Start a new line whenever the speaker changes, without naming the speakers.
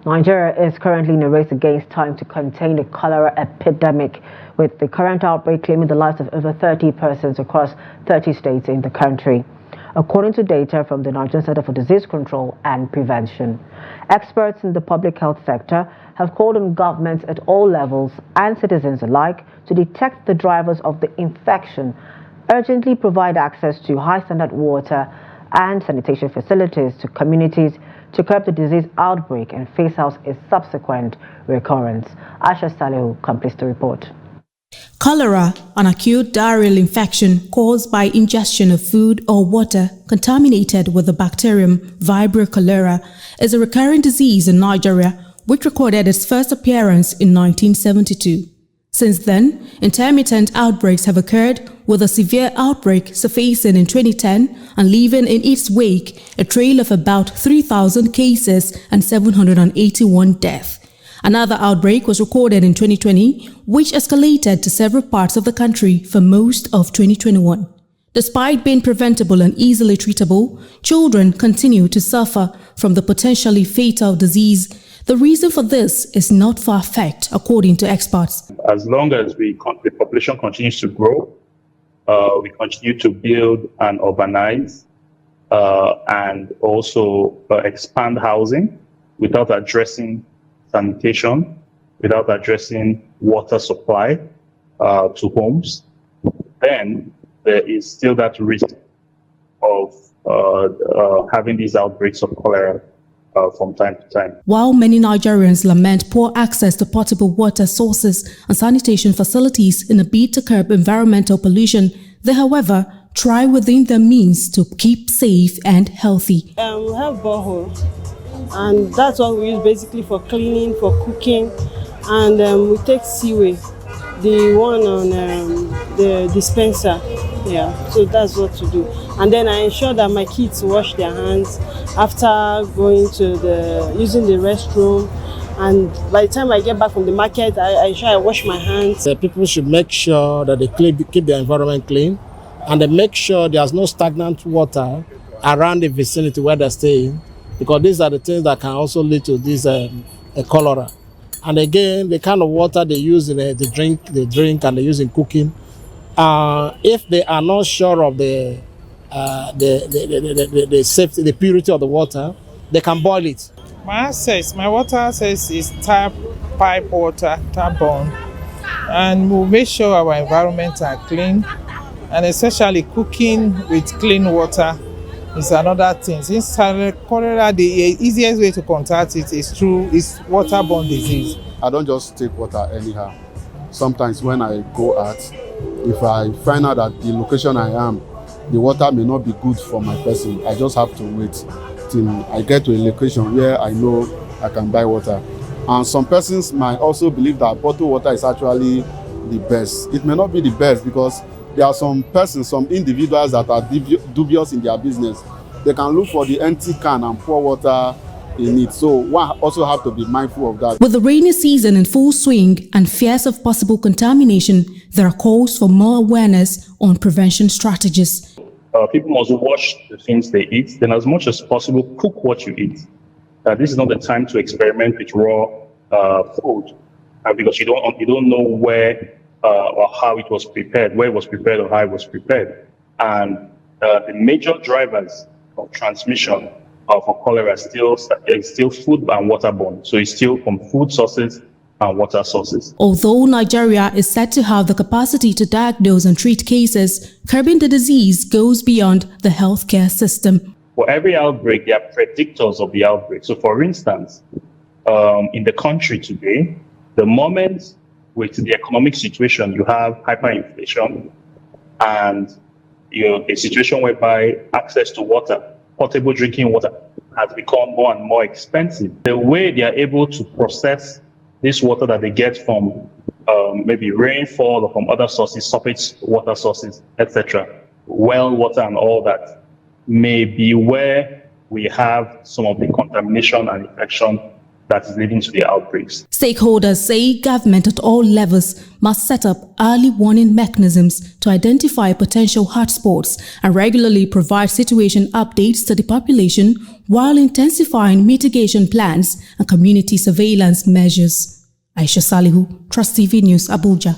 Nigeria is currently in a race against time to contain the cholera epidemic, with the current outbreak claiming the lives of over 30 persons across 30 states in the country, according to data from the Nigerian Center for Disease Control and Prevention. Experts in the public health sector have called on governments at all levels and citizens alike to detect the drivers of the infection, urgently provide access to high-standard water and sanitation facilities to communities to curb the disease outbreak and face out its subsequent recurrence. Asha Salihu completes the report.
Cholera, an acute diarrheal infection caused by ingestion of food or water contaminated with the bacterium Vibrio cholera, is a recurring disease in Nigeria, which recorded its first appearance in 1972. Since then, intermittent outbreaks have occurred, with a severe outbreak surfacing in 2010 and leaving in its wake a trail of about 3,000 cases and 781 deaths. Another outbreak was recorded in 2020, which escalated to several parts of the country for most of 2021. Despite being preventable and easily treatable, children continue to suffer from the potentially fatal disease. The reason for this is not far-fetched, according to experts.
As long as the population continues to grow, we continue to build and urbanize and also expand housing without addressing sanitation, without addressing water supply to homes, then there is still that risk of having these outbreaks of cholera from time to time.
While many Nigerians lament poor access to potable water sources and sanitation facilities in a bid to curb environmental pollution, they, however, try within their means to keep safe and healthy.
We have borehole, and that's what we use basically for cleaning, for cooking, and we take seaway, the one on the dispenser. Yeah, so that's what to do. And then I ensure that my kids wash their hands after going to using the restroom. And by the time I get back from the market, I ensure I wash my hands.
People should make sure that they keep their environment clean, and they make sure there's no stagnant water around the vicinity where they're staying, because these are the things that can also lead to this cholera. And again, the kind of water they use in the drink and they use in cooking, if they are not sure of the safety, the purity of the water, they can boil it.
My water access is tap pipe water, tap borne, and we'll make sure our environments are clean, and especially cooking with clean water is another thing. Since cholera, the easiest way to contact it is through waterborne disease.
I don't just take water anyhow. Sometimes when I go out, if I find out that the location I am, the water may not be good for my person, I just have to wait till I get to a location where I know I can buy water. And some persons might also believe that bottled water is actually the best. It may not be the best, because there are some persons, some individuals that are dubious in their business. They can look for the empty can and pour water in it. So one also have to be mindful of that.
With the rainy season in full swing and fears of possible contamination, there are calls for more awareness on prevention strategies.
People must wash the things they eat, then as much as possible cook what you eat. This is not the time to experiment with raw food, because you don't know where or how it was prepared, where it was prepared or how it was prepared. And the major drivers of transmission for cholera is still food and waterborne. So it's still from food sources and water sources.
Although Nigeria is said to have the capacity to diagnose and treat cases, curbing the disease goes beyond the healthcare system.
For every outbreak, there are predictors of the outbreak. So for instance, in the country today, the moment with the economic situation, you have hyperinflation and a situation whereby access to water, potable drinking water, has become more and more expensive. The way they are able to process this water that they get from maybe rainfall or from other sources, surface water sources, etc., well water and all that, may be where we have some of the contamination and infection that is leading to the outbreaks.
Stakeholders say government at all levels must set up early warning mechanisms to identify potential hotspots and regularly provide situation updates to the population while intensifying mitigation plans and community surveillance measures. Aisha Salihu, Trust TV News, Abuja.